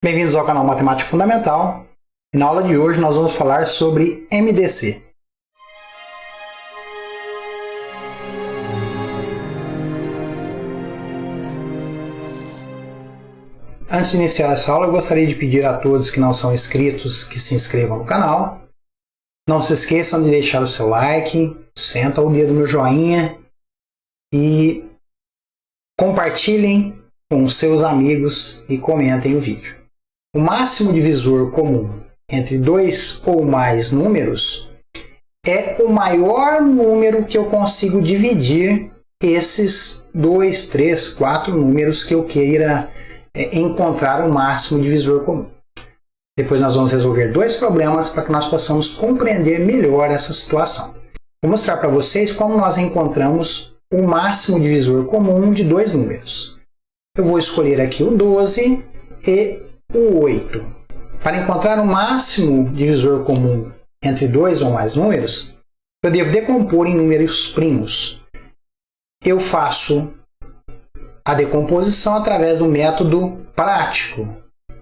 Bem-vindos ao canal Matemática Fundamental. E na aula de hoje nós vamos falar sobre MDC. Antes de iniciar essa aula, eu gostaria de pedir a todos que não são inscritos que se inscrevam no canal. Não se esqueçam de deixar o seu like, senta o dedo no joinha e compartilhem com seus amigos e comentem o vídeo. O máximo divisor comum entre dois ou mais números é o maior número que eu consigo dividir esses 2, 3, 4 números que eu queira encontrar o máximo divisor comum. Depois nós vamos resolver dois problemas para que nós possamos compreender melhor essa situação. Vou mostrar para vocês como nós encontramos o máximo divisor comum de dois números. Eu vou escolher aqui o 12 e o 8. Para encontrar o máximo divisor comum entre dois ou mais números, eu devo decompor em números primos. Eu faço a decomposição através do método prático.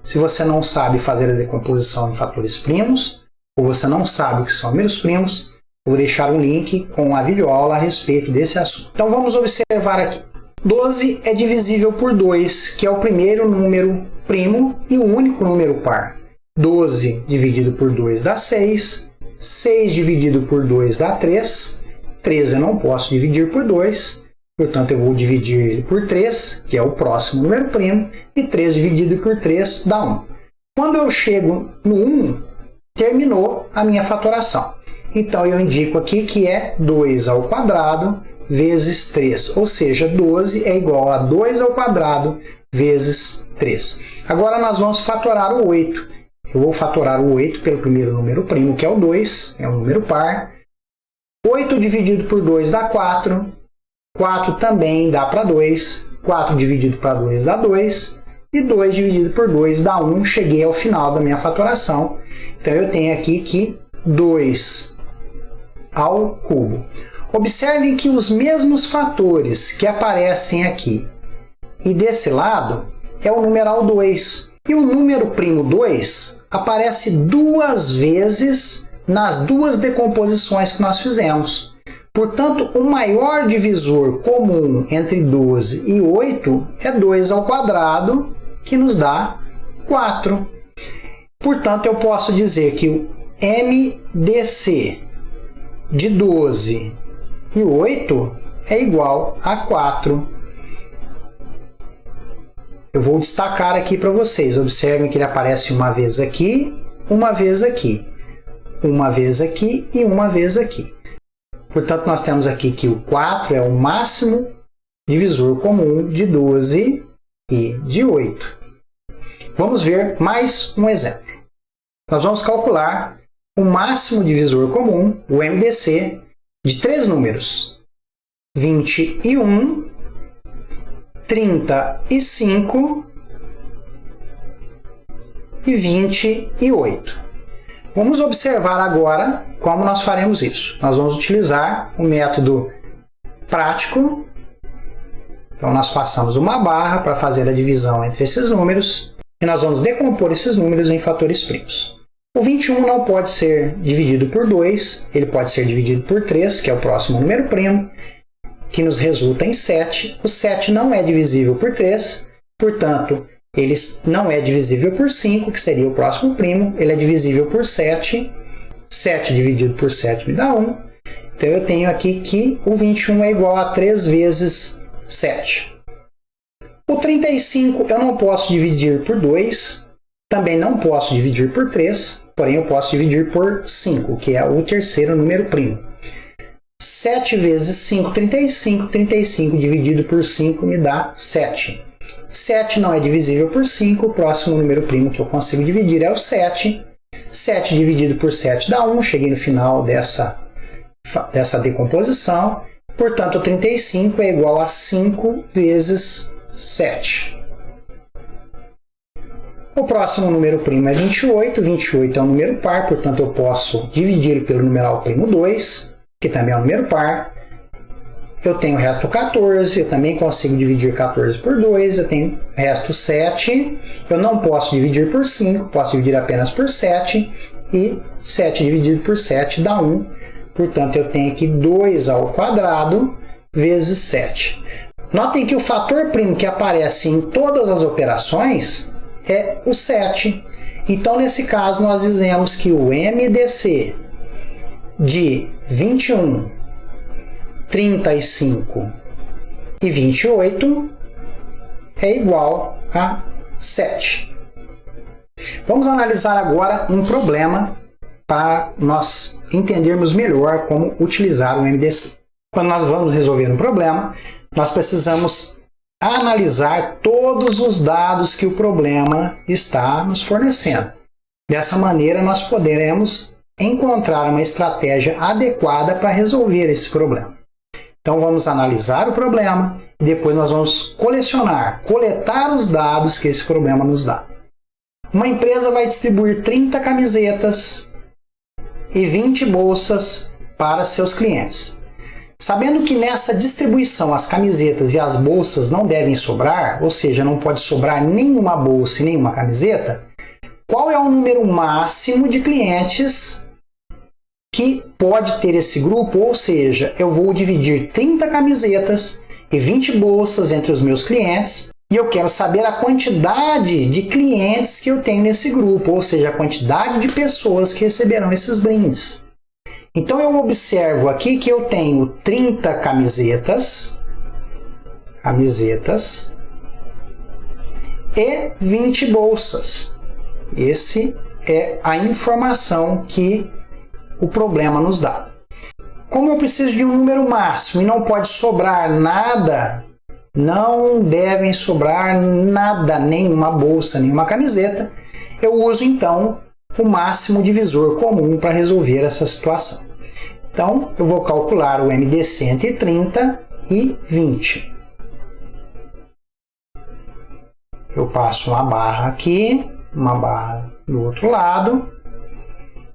Se você não sabe fazer a decomposição em fatores primos, ou você não sabe o que são números primos, eu vou deixar um link com a videoaula a respeito desse assunto. Então vamos observar aqui. 12 é divisível por 2, que é o primeiro número primo e o único número par. 12 dividido por 2 dá 6. 6 dividido por 2 dá 3. 13 eu não posso dividir por 2. Portanto, eu vou dividir ele por 3, que é o próximo número primo. E 3 dividido por 3 dá 1. Quando eu chego no 1, terminou a minha fatoração. Então, eu indico aqui que é 2 ao quadrado vezes 3. Ou seja, 12 é igual a 2 ao quadrado vezes 3. Agora nós vamos fatorar o 8. Eu vou fatorar o 8 pelo primeiro número primo, que é o 2, é um número par. 8 dividido por 2 dá 4. 4 também dá para 2. 4 dividido para 2 dá 2. E 2 dividido por 2 dá 1. Cheguei ao final da minha fatoração. Então eu tenho aqui que 2 ao cubo. Observem que os mesmos fatores que aparecem aqui e desse lado é o numeral 2. E o número primo 2 aparece duas vezes nas duas decomposições que nós fizemos. Portanto, o maior divisor comum entre 12 e 8 é 2 ao quadrado, que nos dá 4. Portanto, eu posso dizer que o MDC de 12 e 8 é igual a 4. Eu vou destacar aqui para vocês. Observem que ele aparece uma vez aqui, uma vez aqui, uma vez aqui e uma vez aqui. Portanto, nós temos aqui que o 4 é o máximo divisor comum de 12 e de 8. Vamos ver mais um exemplo. Nós vamos calcular o máximo divisor comum, o MDC, de três números: 21, 35 e 28. Vamos observar agora como nós faremos isso. Nós vamos utilizar o método prático. Então, nós passamos uma barra para fazer a divisão entre esses números e nós vamos decompor esses números em fatores primos. O 21 não pode ser dividido por 2, ele pode ser dividido por 3, que é o próximo número primo, que nos resulta em 7. O 7 não é divisível por 3, portanto, ele não é divisível por 5, que seria o próximo primo, ele é divisível por 7. 7 dividido por 7 me dá 1. Então, eu tenho aqui que o 21 é igual a 3 vezes 7. O 35 eu não posso dividir por 2, também não posso dividir por 3, porém eu posso dividir por 5, que é o terceiro número primo. 7 vezes 5, 35. 35 dividido por 5 me dá 7. 7 não é divisível por 5, o próximo número primo que eu consigo dividir é o 7. 7 dividido por 7 dá 1, cheguei no final dessa decomposição. Portanto, 35 é igual a 5 vezes 7. O próximo número primo é 28. 28 é um número par, portanto, eu posso dividir pelo numeral primo 2, que também é um número par. eu tenho o resto 14, eu também consigo dividir 14 por 2, eu tenho resto 7, eu não posso dividir por 5, posso dividir apenas por 7, e 7 dividido por 7 dá 1, portanto eu tenho aqui 2 ao quadrado vezes 7. Notem que o fator primo que aparece em todas as operações é o 7. Então, nesse caso, nós dizemos que o MDC de 21, 35 e 28 é igual a 7. Vamos analisar agora um problema para nós entendermos melhor como utilizar o MDC. Quando nós vamos resolver um problema, nós precisamos analisar todos os dados que o problema está nos fornecendo. Dessa maneira, nós poderemos encontrar uma estratégia adequada para resolver esse problema. Então, vamos analisar o problema e depois nós vamos coletar os dados que esse problema nos dá. Uma empresa vai distribuir 30 camisetas e 20 bolsas para seus clientes. Sabendo que nessa distribuição as camisetas e as bolsas não devem sobrar, ou seja, não pode sobrar nenhuma bolsa e nenhuma camiseta, qual é o número máximo de clientes que pode ter esse grupo? Ou seja, eu vou dividir 30 camisetas e 20 bolsas entre os meus clientes e eu quero saber a quantidade de clientes que eu tenho nesse grupo, ou seja, a quantidade de pessoas que receberão esses brindes. Então, eu observo aqui que eu tenho 30 camisetas e 20 bolsas. Essa é a informação que o problema nos dá. Como eu preciso de um número máximo e não pode sobrar nada, não devem sobrar nada, nenhuma bolsa, nenhuma camiseta, eu uso então o máximo divisor comum para resolver essa situação. Então, eu vou calcular o MDC entre 30 e 20. Eu passo uma barra aqui, uma barra do outro lado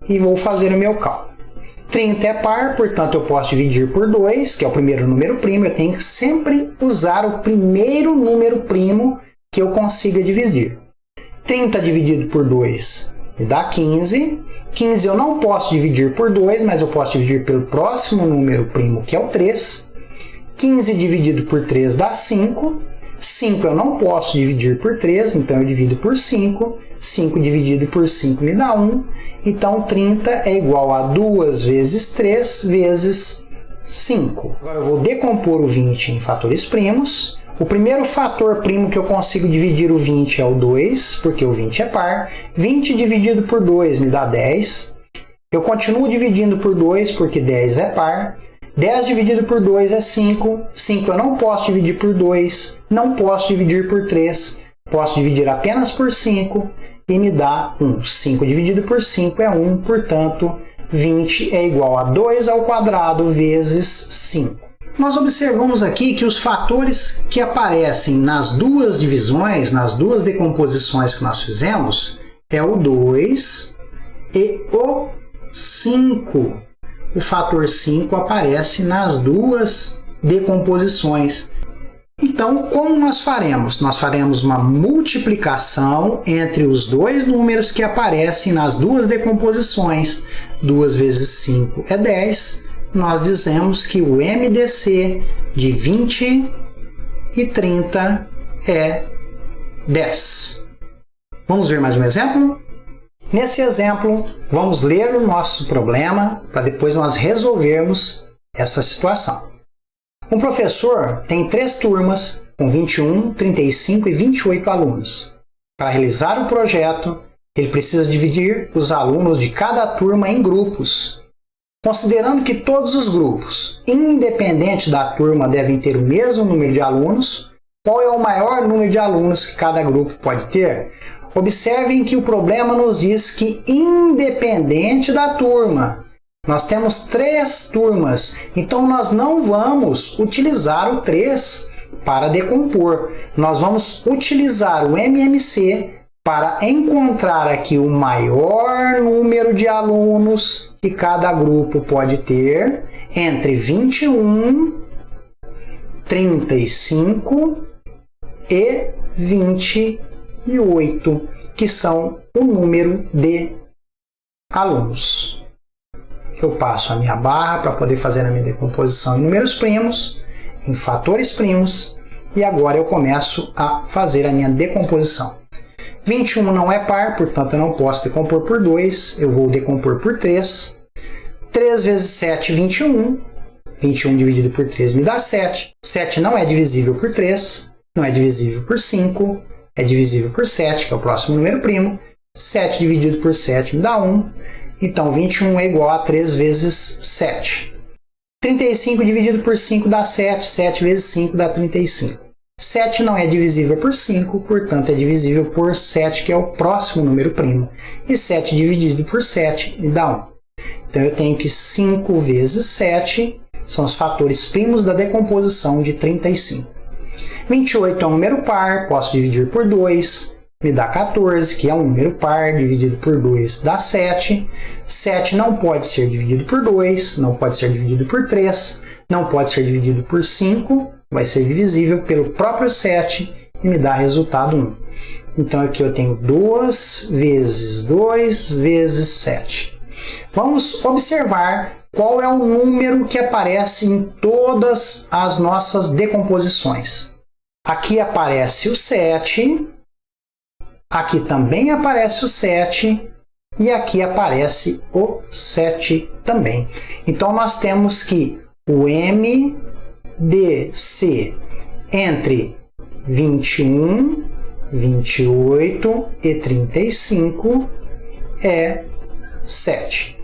e vou fazer o meu cálculo. 30 é par, portanto eu posso dividir por 2, que é o primeiro número primo. Eu tenho que sempre usar o primeiro número primo que eu consiga dividir. 30 dividido por 2 me dá 15. 15 eu não posso dividir por 2, mas eu posso dividir pelo próximo número primo, que é o 3. 15 dividido por 3 dá 5. 5 eu não posso dividir por 3, então eu divido por 5. 5 dividido por 5 me dá 1. Então 30 é igual a 2 vezes 3 vezes 5. Agora eu vou decompor o 20 em fatores primos. O primeiro fator primo que eu consigo dividir o 20 é o 2, porque o 20 é par. 20 dividido por 2 me dá 10. Eu continuo dividindo por 2, porque 10 é par. 10 dividido por 2 é 5. 5 eu não posso dividir por 2, não posso dividir por 3. Posso dividir apenas por 5 e me dá 1. 5 dividido por 5 é 1, portanto, 20 é igual a 2 ao quadrado vezes 5. Nós observamos aqui que os fatores que aparecem nas duas divisões, nas duas decomposições que nós fizemos, é o 2 e o 5. O fator 5 aparece nas duas decomposições. Então, como nós faremos? Nós faremos uma multiplicação entre os dois números que aparecem nas duas decomposições. 2 vezes 5 é 10. Nós dizemos que o MDC de 20 e 30 é 10. Vamos ver mais um exemplo? Nesse exemplo, vamos ler o nosso problema para depois nós resolvermos essa situação. Um professor tem 3 turmas com 21, 35 e 28 alunos. Para realizar o projeto, ele precisa dividir os alunos de cada turma em grupos. Considerando que todos os grupos, independente da turma, devem ter o mesmo número de alunos, qual é o maior número de alunos que cada grupo pode ter? Observem que o problema nos diz que, independente da turma, nós temos 3 turmas, então nós não vamos utilizar o 3 para decompor. Nós vamos utilizar o MMC para encontrar aqui o maior número de alunos que cada grupo pode ter entre 21 35 e 28, que são o número de alunos. Eu passo a minha barra para poder fazer a minha decomposição em números primos, em fatores primos, e agora eu começo a fazer a minha decomposição. 21 não é par, portanto eu não posso decompor por 2, eu vou decompor por 3. 3 vezes 7, 21. 21 dividido por 3 me dá 7. 7 não é divisível por 3, não é divisível por 5, é divisível por 7, que é o próximo número primo. 7 dividido por 7 me dá 1. Então, 21 é igual a 3 vezes 7. 35 dividido por 5 dá 7. 7 vezes 5 dá 35. 7 não é divisível por 5, portanto é divisível por 7, que é o próximo número primo. E 7 dividido por 7 me dá 1. Então, eu tenho que 5 vezes 7 são os fatores primos da decomposição de 35. 28 é um número par, posso dividir por 2, me dá 14, que é um número par, dividido por 2 dá 7. 7 não pode ser dividido por 2, não pode ser dividido por 3, não pode ser dividido por 5, vai ser divisível pelo próprio 7 e me dá resultado 1. Então aqui eu tenho 2 vezes 2 vezes 7. Vamos observar qual é o número que aparece em todas as nossas decomposições. Aqui aparece o 7, aqui também aparece o 7 e aqui aparece o 7 também. Então nós temos que o MDC entre 21, 28 e 35 é 7.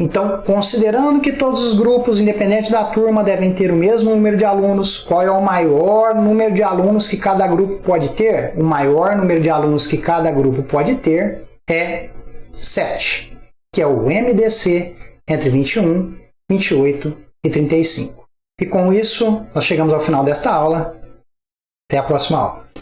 Então, considerando que todos os grupos, independente da turma, devem ter o mesmo número de alunos, qual é o maior número de alunos que cada grupo pode ter? O maior número de alunos que cada grupo pode ter é 7, que é o MDC entre 21, 28 e 35. E com isso, nós chegamos ao final desta aula. Até a próxima aula.